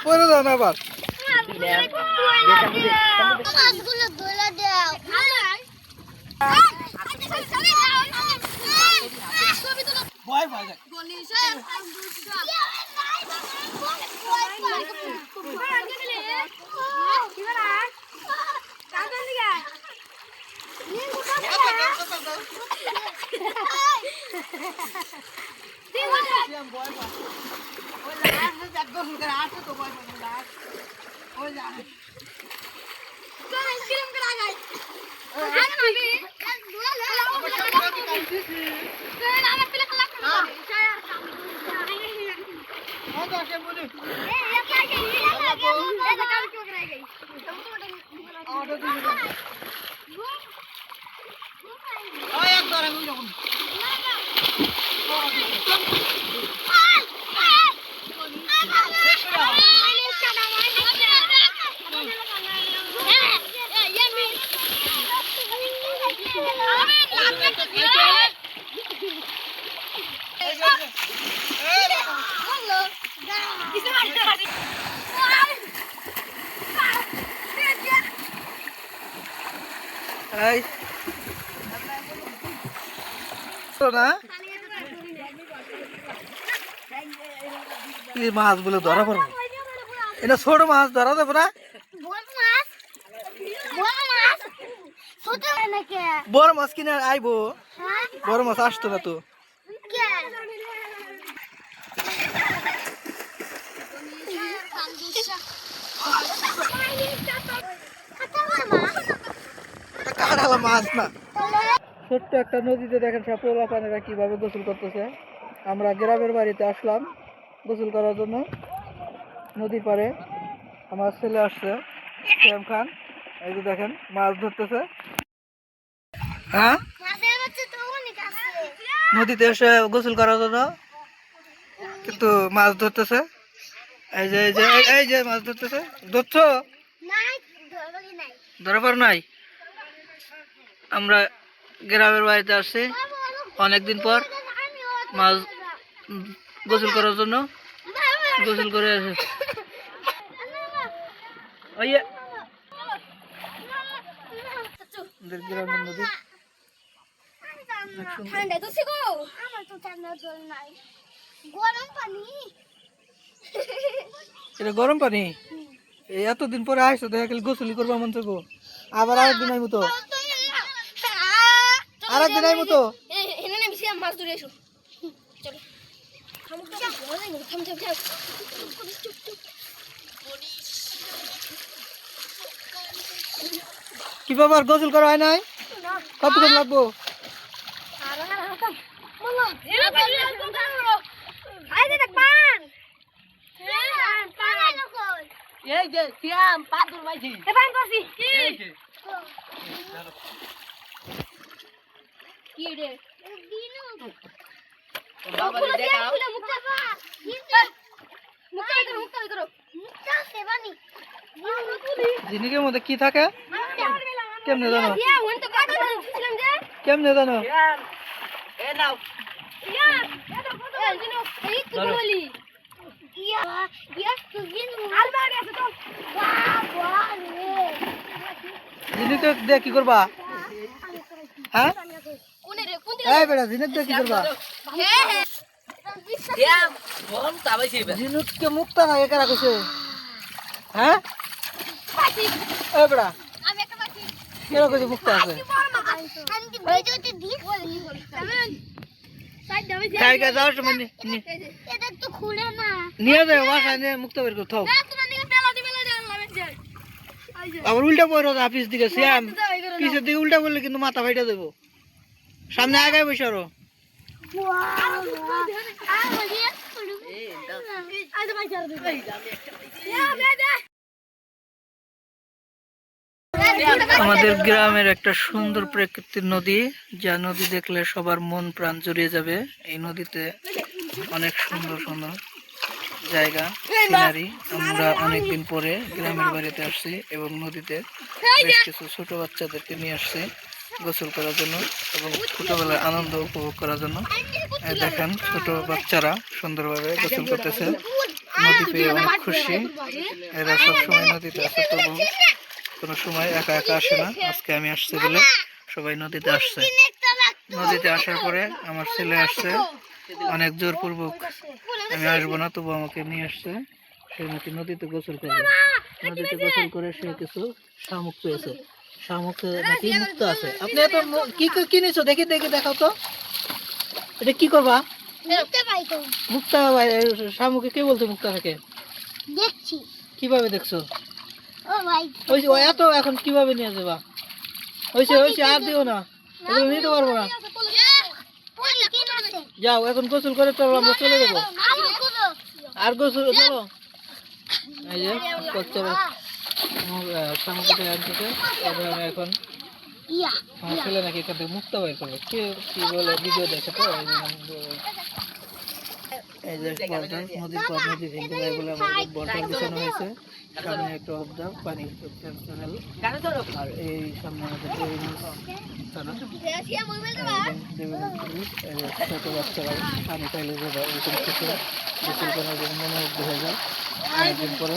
পরে দাও না আবার। মাছ বলে ধরা পড়বো, এটা ছোট মাছ ধরা যাবো না। বড় মাছ কিনে আইবো, বড় মাছ আসতো না তো। মাছ না, ছোট্ট একটা নদীতে দেখেন সব পোলাপানেরা কিভাবে গোসল করতেছে। আমরা গ্রামের বাড়িতে আসলাম গোসল করার জন্য। নদীর পাড়ে আমার ছেলে আসছে, শ্যাম খান, এই যে দেখেন মাছ ধরতেছে। হ্যাঁ, নদীতে এসে গোসল করার জন্য কিন্তু মাছ ধরতেছে। এই যে এই যে এই যে মাছ ধরতেছে। ধরছো? ধরা পড় নাই। আমরা গ্রামের বাড়িতে আসছি অনেকদিন পর মাছ গোসল করার জন্য। গোসল করে আসে গ্রামের নদী। এটা গরম পানি। এই এতদিন পরে আসছো, দেখা গেল গোসলি করবো মন চাইবো। আবার আরেকদিন আইবো তো, আরেকদিন আইবো তো। মাছ ধরে এসো, কি বাবার গোসল করা হয় নাই? কতক্ষণ লাগবো? জিনিকের মধ্যে কি থাকে কেমনে জানো? কেমনে জানো? জিনিস দিয়ে কি করবা? হ্যাঁ, বেটা জিনিস দিয়ে কি করবা? জিনুককে মুক্তা না একা রাখছে। হ্যাঁ, বেটা কেরকম মুক্তা আছে? নিয়ে যাও বাসায়, নিয়ে মুক্তা বের করতে আবার উল্টা পড়ো অফিস দিকে। শ্যাম পিছের দিকে উল্টা পড়লে কিন্তু মাথা ফাইটা দেবো। সামনে আগায় বসে আরো। আমাদের গ্রামের একটা সুন্দর প্রাকৃতিক নদী, যা নদী দেখলে সবার মন প্রাণ জুড়িয়ে যাবে। এই নদীতে অনেক সুন্দর সুন্দর জায়গা, সিনারি। আমরা অনেকদিন পরে গ্রামের বাড়িতে আসছি এবং নদীতে বেশ কিছু ছোট বাচ্চাদেরকে নিয়ে আসছি গোসল করার জন্য এবং ছোটবেলার আনন্দ উপভোগ করার জন্য। দেখেন ছোট বাচ্চারা সুন্দরভাবে গোসল করতেছে নদী পেয়ে অনেক খুশি। এরা সবসময় নদীতে আসে, তবু কোনো সময় একা একা আসে না। আজকে আমি আসছি বলে সবাই নদীতে আসছে। নদীতে আসার পরে আমার ছেলে আসছে, অনেক জোরপূর্বক আমি আসবো না, তবু আমাকে নিয়ে আসছে। সে নাকি নদীতে গোসল করবে। নদীতে গোসল করে সে কিছু শামুক পেয়েছে। শামুক নাকি মুক্ত আছে। আপনি এত কি কিনেছো? দেখি দেখি, দেখাও তো। এটা কি করবা? মুক্তা ভাই, শামুকে কে বলছে মুক্তা থাকে? দেখছি। কিভাবে দেখছো? ও ভাই, ওই যে এত এখন কিভাবে নিয়ে যাবা? হইছে হইছে, আর দিও না, এগুলো নিতে পারবো না। যাও এখন গোসল করে চলো, আমরা চলে যাবো। আর গোসল চলো। এই যে কচ্ছপের শামুকটা আনতেছে। এখন আমার ছেলে নাকি এখান থেকে মুক্তা বের করবে। কে কি বলে ভিডিও দেখে তো, এই যে বর্ডার, নদীর পর নদী ভেঙে যায় বলে আমাদের বর্ডার বিছানো হয়েছে। সামনে একটা অবদাব পানি চ্যানেল, আর এই সামনে আমাদের ছোট বাচ্চারা পানি পাইলে যাবে এরকম কিছু গোসল করার জন্য মনোমুগ্ধ হয়ে যায়। অনেকদিন পরে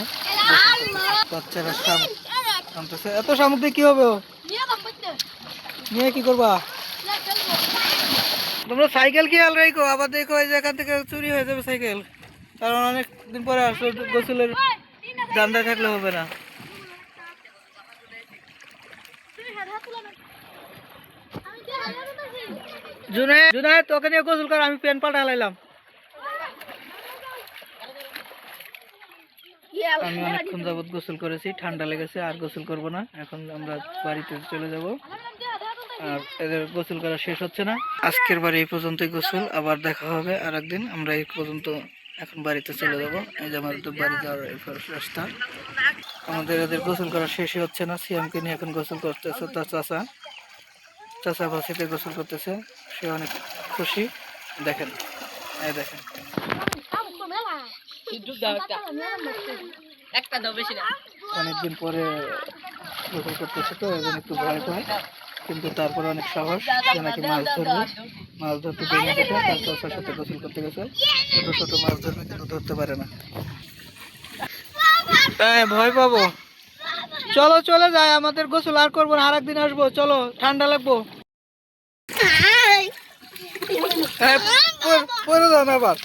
বাচ্চারা শামুক আনতেছে। এত শামুক দিয়ে কি হবে? নিয়ে কি করবা? তোমরা সাইকেল খেয়াল রেখো, আবার দেখো এই যে এখান থেকে চুরি হয়ে যাবে সাইকেল। কারণ অনেক দিন পরে আসলে গোসলের ধান্দায় থাকলে হবে না। জুনায়েদ তোকে নিয়ে গোসল কর, আমি প্যান্ট পাল্টা হালাইলাম। আমি অনেকক্ষণ যাবত গোসল করেছি, ঠান্ডা লেগেছে, আর গোসল করব না। এখন আমরা বাড়িতে চলে যাব, আর এদের গোসল করা শেষ হচ্ছে না। আজকের বাড়ি এই পর্যন্তই গোসল, আবার দেখা হবে আর একদিন। আমরা এই পর্যন্ত এখন বাড়িতে চলে যাব। এই যে আমাদের বাড়ি যাওয়ার রাস্তা। আমাদের এদের গোসল করা শেষই হচ্ছে না। সিয়ামকে নিয়ে এখন গোসল করতেছে তার চাচা ভাসিতে গোসল করতেছে। সে অনেক খুশি। দেখেন, এই দেখেন, অনেকদিন পরে গোসল করতেছে তো এখন একটু ভয় পায়, কিন্তু তারপরে অনেক সাহস যে নাকি মাছ ধরবে। মাছ ধরতে পেরে না দেখে তার চাচার সাথে গোসল করতে গেছে। ছোট ছোট মাছ ধরবে, কিন্তু ধরতে পারে না। হ্যাঁ, ভয় পাবো। চলো চলে যায়, আমাদের গোসল আর করবো না, আর একদিন আসবো। চলো, ঠান্ডা লাগবো। পরে যান আবার।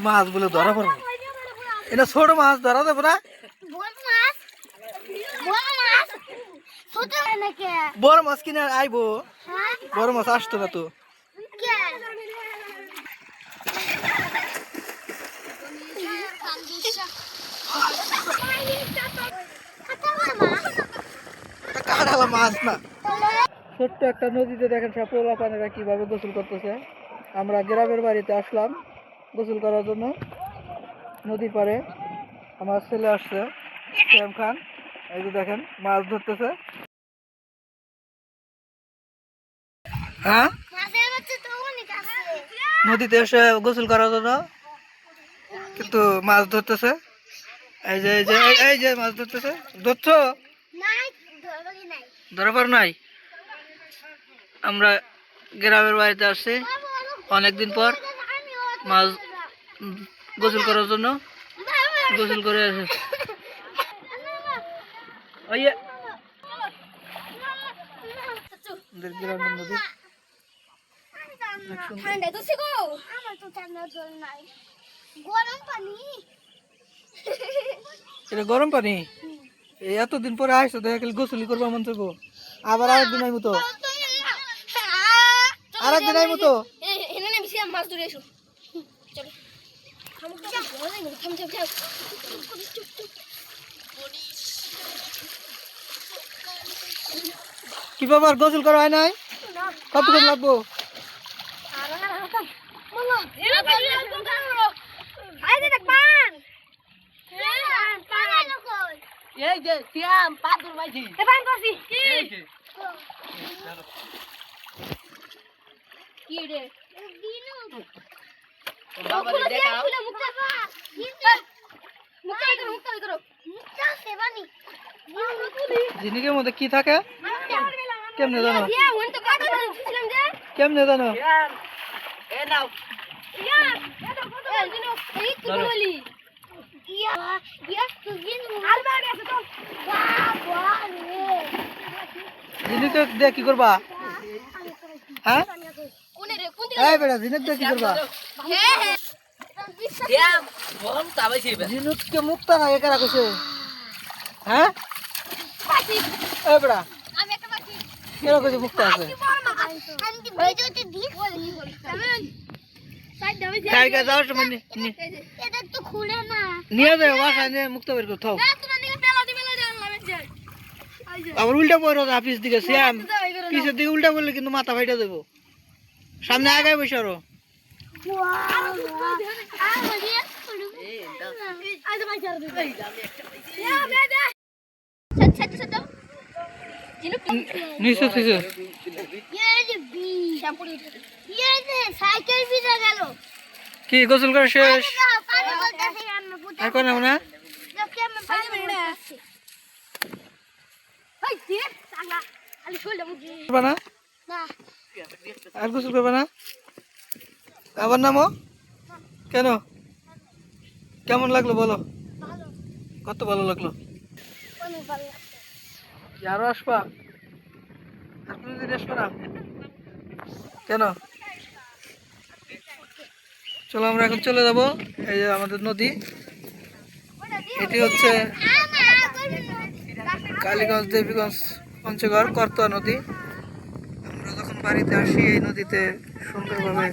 মাছ বলে ধরা পড়বো, এটা ছোট মাছ ধরা যাবো না। বড় মাছ কিনে আইবো, বড় মাছ আসতো না তো। মাছ না, ছোট্ট একটা নদীতে দেখেন সব পোলাপানেরা কিভাবে গোসল করতেছে। আমরা গ্রামের বাড়িতে আসলাম গোসল করার জন্য। নদীর পাড়ে আমার ছেলে আসছে, শ্যাম খান, এই যে দেখেন মাছ ধরতেছে। হ্যাঁ, নদীতে এসে গোসল করার জন্য, কিন্তু মাছ ধরতেছে। এই যে মাছ ধরতেছে, ধরছো? ধরা পড় নাই। আমরা গ্রামের বাড়িতে আসছি অনেকদিন পর মাছ গোসল করার জন্য। গোসল করে আসে ওই যে আমাদের গ্রামের নদী অনেক সুন্দর। এটা গরম পানি। এই এতদিন পরে আইসো দেখা গেলে গোসলি করবা মন চাইবো। আবার আরেকদিন আইমু তো, আরেকদিন আইমু তো। মাছ ধরে এসো চলো। কি বাবার গোসল করা হয় নাই? কতক্ষণ লাগবো? এই যে সিয়াম পাথর মাইছি কি রে বাবা দেখাও ঝিনুকের মধ্যে কি থাকে কেমনে জানো? কেমনে জানো? সিয়াম এ নাও ঝিনুকে দিয়ে কি করবা? হ্যাঁ এই বেটা ঝিনুক দিয়ে কি করবা? সিয়াম বল তাবাইছি ঝিনুককে মুক্তা না একারা কইছে। হ্যাঁ এই বেটা কেরা কইছে মুক্তা আছে? জায়গা যাওয়ার সময় নিয়ে যাবে বাসায় নিয়ে মুক্তা বের করতে হবে। আবার উল্টা পড়ো না পিছ দিকে শ্যাম, পিছের দিকে উল্টা পড়লে কিন্তু মাথা ফাইটা দেবো। সামনে আগায় বসে আরো। নিচে নিচে কি গোসল করা শেষ? আর কোন না করবা না? আর গোসল করবা না? আবার নামো কেন? কেমন লাগলো বলো? কত ভালো লাগলো? আরো আসবা? আর কোনদিন আসবা না কেন? চলো আমরা এখন চলে যাব। এই যে আমাদের নদী, এটি হচ্ছে কালীগঞ্জ দেবীগঞ্জ পঞ্চগড় করতোয়া নদী। আমরা যখন বাড়িতে আসি এই নদীতে সুন্দরভাবে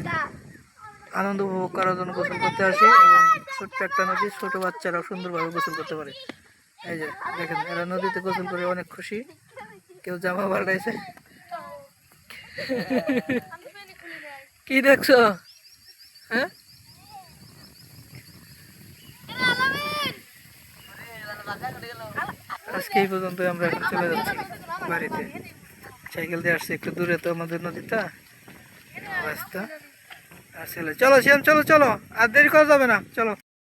আনন্দ উপভোগ করার জন্য গোসল করতে আসি, এবং ছোট্ট একটা নদী, ছোট বাচ্চারাও সুন্দরভাবে গোসল করতে পারে। এই যে দেখেন এরা নদীতে গোসল করে অনেক খুশি। কেউ জামা পাল্টাইছে। কি দেখছো? হ্যাঁ আজকে এই পর্যন্ত। আমরা এখন চলে যাচ্ছি বাড়িতে। সাইকেল দিয়ে আসছি, একটু দূরে তো আমাদের নদীটা, রাস্তা। আর চলো শ্যাম চলো চলো, আর দেরি করা যাবে না, চলো।